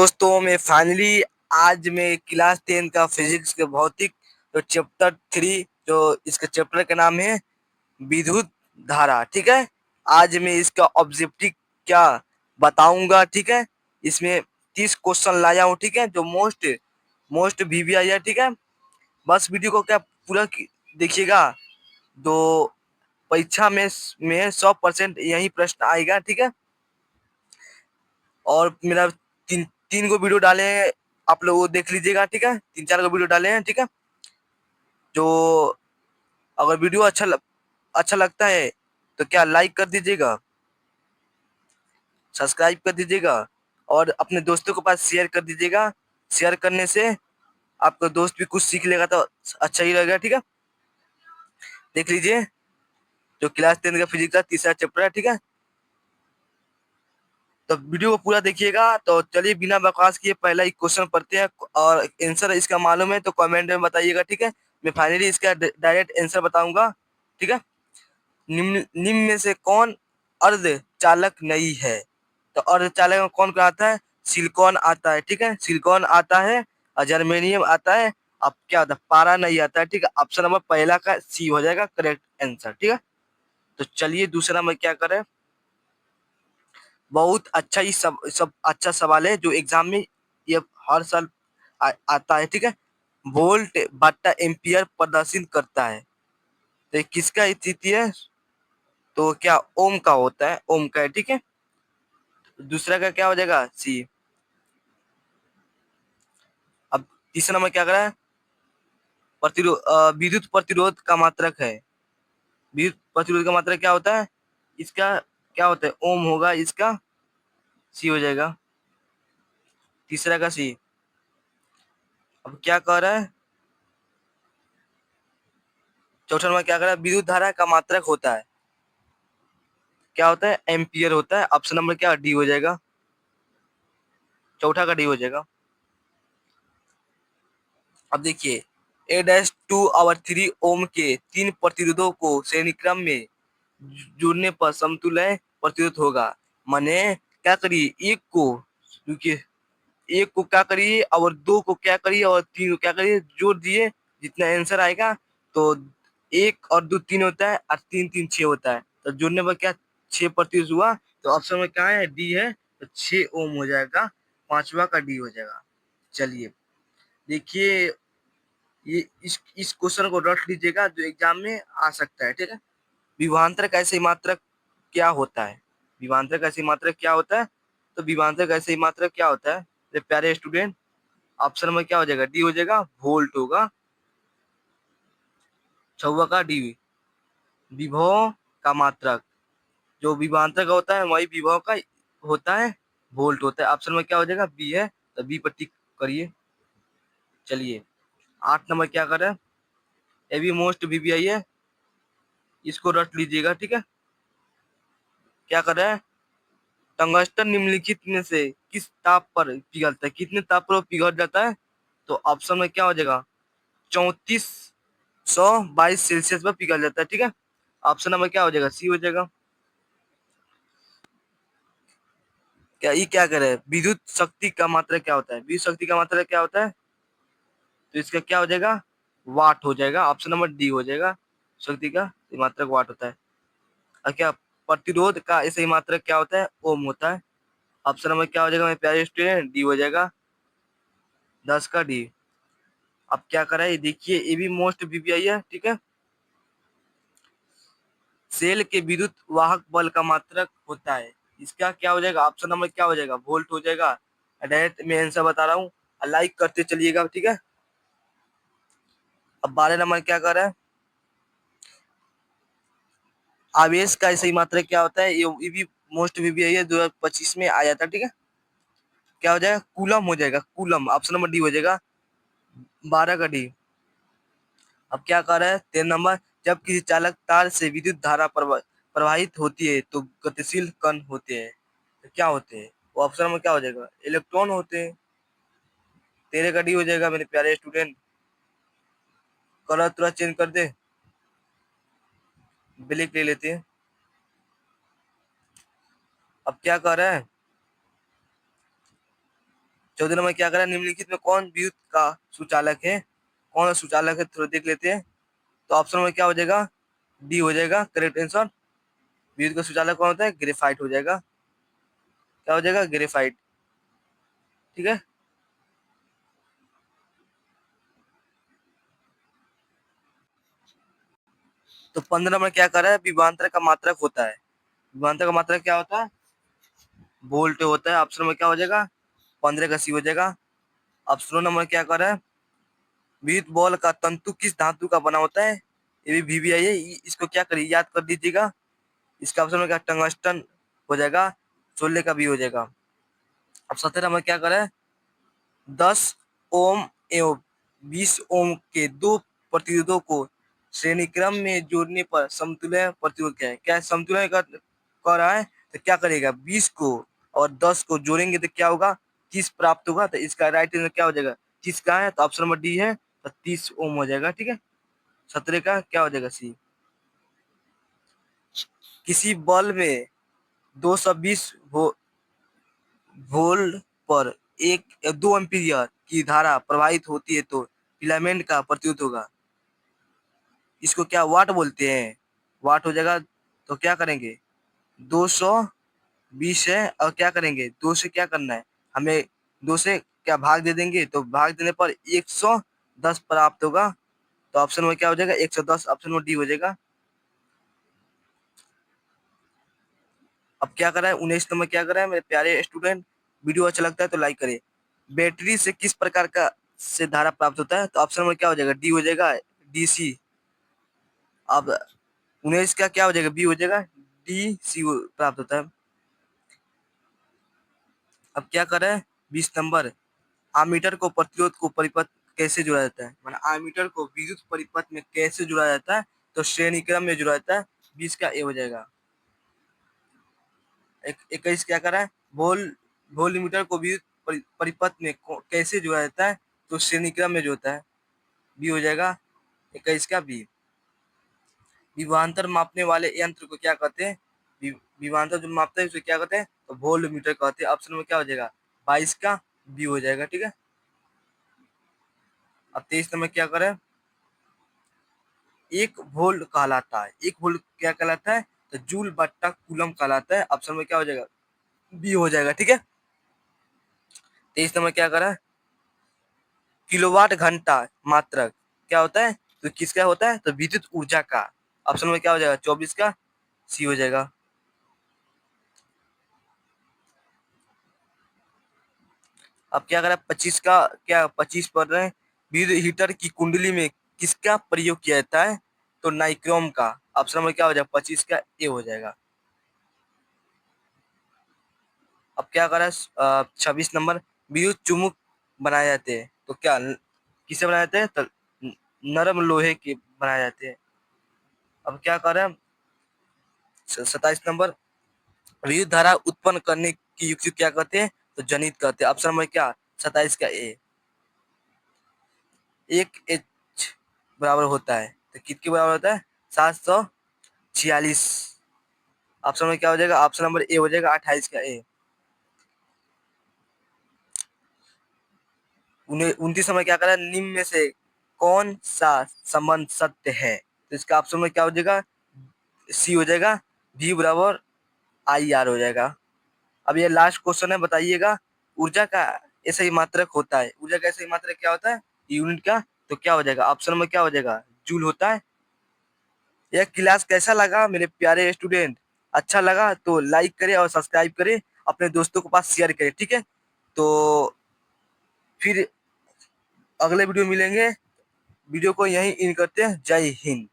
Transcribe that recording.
दोस्तों मैं फाइनली आज मैं क्लास 10 का फिजिक्स के भौतिक तो चैप्टर 3 जो इसके चैप्टर का नाम है विद्युत धारा। ठीक है, आज मैं इसका ऑब्जेक्टिव क्या बताऊंगा। ठीक है, इसमें 30 क्वेश्चन लाया हूँ। ठीक है, जो मोस्ट मोस्ट वीवीआई है। ठीक है, बस वीडियो को क्या पूरा देखिएगा। तो परीक्षा में 100% यही प्रश्न आएगा। ठीक है, और मेरा तीन तीन गो वीडियो डाले हैं, आप लोग वो देख लीजिएगा। ठीक है, 3-4 गो वीडियो डाले हैं। ठीक है, जो अगर वीडियो अच्छा लगता है तो क्या लाइक कर दीजिएगा, सब्सक्राइब कर दीजिएगा और अपने दोस्तों के पास शेयर कर दीजिएगा। शेयर करने से आपका दोस्त भी कुछ सीख लेगा तो अच्छा ही रहेगा। ठीक है, देख लीजिए जो क्लास 10 का फिजिक्स का तीसरा चैप्टर है। ठीक है, तो वीडियो को पूरा देखिएगा। तो चलिए बिना बकवास किए पहला ही क्वेश्चन पढ़ते हैं, और आंसर इसका मालूम है तो कमेंट में बताइएगा। ठीक है, मैं फाइनली इसका डायरेक्ट आंसर बताऊंगा। ठीक है, निम्न में से कौन अर्धचालक नहीं है? तो अर्धचालक में कौन कौन आता है? सिलिकॉन आता है। ठीक है, सिलिकॉन आता है और जर्मेनियम आता है। अब क्या होता है? पारा नहीं आता है। ठीक है, ऑप्शन नंबर पहला का सी हो जाएगा करेक्ट आंसर। ठीक है, तो चलिए दूसरा नंबर क्या करें। बहुत अच्छा ही सब अच्छा सवाल है जो एग्जाम में ये हर साल आता है। ठीक है, वोल्ट बट्टा एम्पियर प्रदर्शित करता है, तो ये किसका स्थिति है? तो क्या ओम का होता है, ओम का है। ठीक है, दूसरा का क्या हो जाएगा? सी। अब तीसरा नंबर क्या कर रहा है? विद्युत प्रतिरोध का मात्रक है। विद्युत प्रतिरोध का मात्रक क्या होता है? इसका क्या होता है? ओम होगा, इसका सी हो जाएगा, तीसरा का सी। अब क्या कह रहा है? चौथा नंबर क्या कर रहा है? विद्युत धारा का मात्रक होता है, क्या होता है? एम्पियर होता है। ऑप्शन नंबर क्या? डी हो जाएगा, चौथा का डी हो जाएगा। अब देखिए, A-2/3 ओम के तीन प्रतिरोधों को श्रेणी क्रम में जोड़ने पर समतुल्य प्रतिरोध होगा। माने क्या करिए, एक को क्योंकि एक को क्या करिए और दो को क्या करिए और तीन को क्या करिए, जोड़ दिए, जितना आंसर आएगा। तो एक और दो तीन होता है और तीन तीन छह होता है, तो जोड़ने पर क्या 6% हुआ। तो ऑप्शन में क्या है? डी है, तो 6 ओम हो जाएगा, पांचवा का डी हो जाएगा। चलिए देखिए, ये इस क्वेश्चन को रट लीजिएगा जो एग्जाम में आ सकता है। ठीक है, विभवांतर का ऐसे मात्रक क्या होता है? विभवांतर का ऐसे मात्रक क्या होता है? तो विभवांतर का ऐसे मात्रक क्या होता है मेरे प्यारे स्टूडेंट? ऑप्शन में क्या हो जाएगा? डी हो जाएगा, वोल्ट होगा, छवा का डी। विभव का मात्रक जो विभवांतर का होता है वही विभव का होता है, वोल्ट होता है। ऑप्शन में क्या हो जाएगा? बी है, तो बी पर टिक करिए। चलिए 8 नंबर क्या कर रहे हैं? ये भी मोस्ट वीवीआई है, इसको रट लीजिएगा। ठीक है, क्या कर रहे हैं? टंगस्टन निम्नलिखित में से किस ताप पर पिघलता है? कितने ताप पर वो पिघल जाता है? तो ऑप्शन में क्या हो जाएगा? 3422 सेल्सियस पर पिघल जाता है। ठीक है, ऑप्शन नंबर क्या हो जाएगा? सी हो जाएगा। क्या ये क्या करे? विद्युत शक्ति का मात्रा क्या होता है? विद्युत शक्ति का मात्रा क्या होता है? तो इसका क्या हो जाएगा? वाट हो जाएगा, ऑप्शन नंबर डी हो जाएगा। शक्ति का मात्रक वाट होता है। और क्या प्रतिरोध का ऐसे ही मात्रक क्या होता है? ओम होता है। ऑप्शन नंबर क्या हो जाएगा मेरे प्यारे स्टूडेंट? डी हो जाएगा, 10 का डी। अब क्या करा है देखिए, ये भी मोस्ट वीवीआई है। ठीक है, सेल के विद्युत वाहक बल का मात्रक होता है, इसका क्या हो जाएगा? ऑप्शन नंबर क्या हो जाएगा? वोल्ट हो जाएगा। डायरेक्ट मैं आंसर बता रहा हूँ, लाइक करते चलिएगा। ठीक है, अब 12 नंबर क्या कर रहा है? आवेश का सही मात्रा क्या होता है? ये भी मोस्ट वीवीआई है, 2025 में आया था। ठीक है, क्या हो जाएगा? कूलम हो जाएगा, कूलम। ऑप्शन नंबर डी हो जाएगा, 12 का डी। अब क्या कर रहा है? 13 नंबर, जब किसी चालक तार से विद्युत धारा प्रवाहित होती है तो गतिशील कण होते हैं, तो क्या होते हैं? वो ऑप्शन में क्या हो जाएगा? इलेक्ट्रॉन होते हैं। 13 का डी हो जाएगा मेरे प्यारे स्टूडेंट। कलर तुरंत चेंज कर दे, ब्लैक ले लेते हैं। अब क्या कर रहा है? 14 नंबर क्या करा, निम्नलिखित में कौन विद्युत का सुचालक है, कौन सुचालक है, थोड़ा देख लेते हैं। तो ऑप्शन में क्या हो जाएगा, डी हो जाएगा करेक्ट आंसर। विद्युत का सुचालक कौन होता है, ग्रेफाइट हो जाएगा, क्या हो जाएगा, ग्रेफाइट। ठीक है। तो 15 नंबर क्या कर रहा है, विभवांतर का मात्रक होता है, विभवांतर का मात्रक क्या होता है, वोल्ट होता है। ऑप्शन में क्या हो जाएगा, 15 का सी हो जाएगा। अब 16 नंबर क्या कर रहा है, विद्युत बॉल का तंतु किस धातु का बना होता है, ये भी वीवीआई है, इसको क्या करिए, याद कर दीजिएगा। इसका ऑप्शन में क्या, टंगस्टन हो जाएगा, 16 का भी हो जाएगा। अब 17 नंबर क्या कर रहा है, 10 ओम एवं 20 ओम के दो प्रतिरोधों को श्रेणी क्रम में जोड़ने पर समतुल्य प्रतिरोध क्या है, क्या समतुल्य कर रहा है, तो क्या करेगा, 20 को और 10 को जोड़ेंगे तो क्या होगा, 30 प्राप्त होगा। तो इसका राइट आंसर क्या हो जाएगा, 30 का है, तो ऑप्शन नंबर डी है, तो 30 ओम हो जाएगा। ठीक है। 17 का क्या हो जाएगा, सी। किसी बल में 220 वोल्ट पर 2 एम्पीयर की धारा प्रवाहित होती है तो फिलामेंट का प्रतिरोध होगा, इसको क्या वाट बोलते हैं, वाट हो जाएगा। तो क्या करेंगे, 220 है और क्या करेंगे, 2 से क्या करना है हमें, 2 से क्या भाग दे देंगे, तो भाग देने पर 110 प्राप्त होगा। तो ऑप्शन में क्या हो जाएगा, 110, ऑप्शन में डी हो जाएगा। अब क्या कर रहा है, 19 नंबर क्या कर रहा है मेरे प्यारे स्टूडेंट, वीडियो अच्छा लगता है तो लाइक करें। बैटरी से किस प्रकार का से धारा प्राप्त होता है, तो ऑप्शन में क्या हो जाएगा, डी हो जाएगा, डीसी। अब 19 का क्या हो जाएगा, बी हो जाएगा, डीसी प्राप्त होता है। अब क्या कर रहा है, 20 नंबर, आमीटर को प्रतिरोध को परिपथ कैसे जोड़ा जाता है, माना आमीटर को विद्युत परिपथ में कैसे जोड़ा जाता है, तो श्रेणी क्रम में जोड़ा जाता है। 20 का ए हो जाएगा। 21 क्या कर रहा है, वोल्टमीटर को विद्युत परिपथ में कैसे जोड़ा जाता है, तो श्रेणी क्रम में जोड़ता है, बी हो जाएगा। 21 का बी। विभवांतर मापने वाले यंत्र को क्या कहते हैं, विभवांतर जो मापते हैं उसे क्या कहते हैं, तो वोल्टमीटर कहते हैं। ऑप्शन में क्या हो जाएगा, 22 का बी हो जाएगा। ठीक है। अब 23 नंबर क्या करें, एक वोल्ट कहलाता है, एक वोल्ट क्या कहलाता है, तो जूल बट्टा कूलम कहलाता है। ऑप्शन में क्या हो जाएगा, बी हो जाएगा। ठीक है। 23 नंबर क्या करा, किलोवाट घंटा मात्रक क्या होता है, तो किसका होता है, तो विद्युत ऊर्जा का। ऑप्शन में क्या हो जाएगा, 24 का सी हो जाएगा। अब क्या करा, 25 का क्या, 25 पढ़ रहे हैं, विद्युत हीटर की कुंडली में किसका प्रयोग किया जाता है, तो नाइक्रोम का। ऑप्शन में क्या हो जाएगा, 25 का ए हो जाएगा। अब क्या करा, 26 नंबर, विद्युत चुम्बक बनाए जाते हैं तो क्या किसे बनाए जाते हैं, तो नरम लोहे के बनाए जाते हैं। अब क्या कर रहे हैं, 27 नंबर, विद्युत धारा उत्पन्न करने की युक्ति क्या कहते हैं, तो जनित कहते हैं। ऑप्शन में क्या, 27 का ए। एक एच बराबर होता है तो कितने बराबर होता है, 746। ऑप्शन में क्या हो जाएगा, ऑप्शन नंबर ए हो जाएगा, 28 का ए। 29 में क्या करा, निम्न में से कौन सा संबंध सत्य है, तो इसका ऑप्शन में क्या हो जाएगा, सी हो जाएगा, भी बराबर आई आर हो जाएगा। अब ये लास्ट क्वेश्चन है, बताइएगा, ऊर्जा का ऐसा ही मात्रक होता है, ऊर्जा का ऐसा ही मात्रक क्या होता है, यूनिट का, तो क्या हो जाएगा, ऑप्शन में क्या हो जाएगा, जूल होता है। यह क्लास कैसा लगा मेरे प्यारे स्टूडेंट, अच्छा लगा तो लाइक करें और सब्सक्राइब करें, अपने दोस्तों के पास शेयर करें। ठीक है। तो फिर अगले वीडियो मिलेंगे, वीडियो को यहीं इन करते हैं। जय हिंद।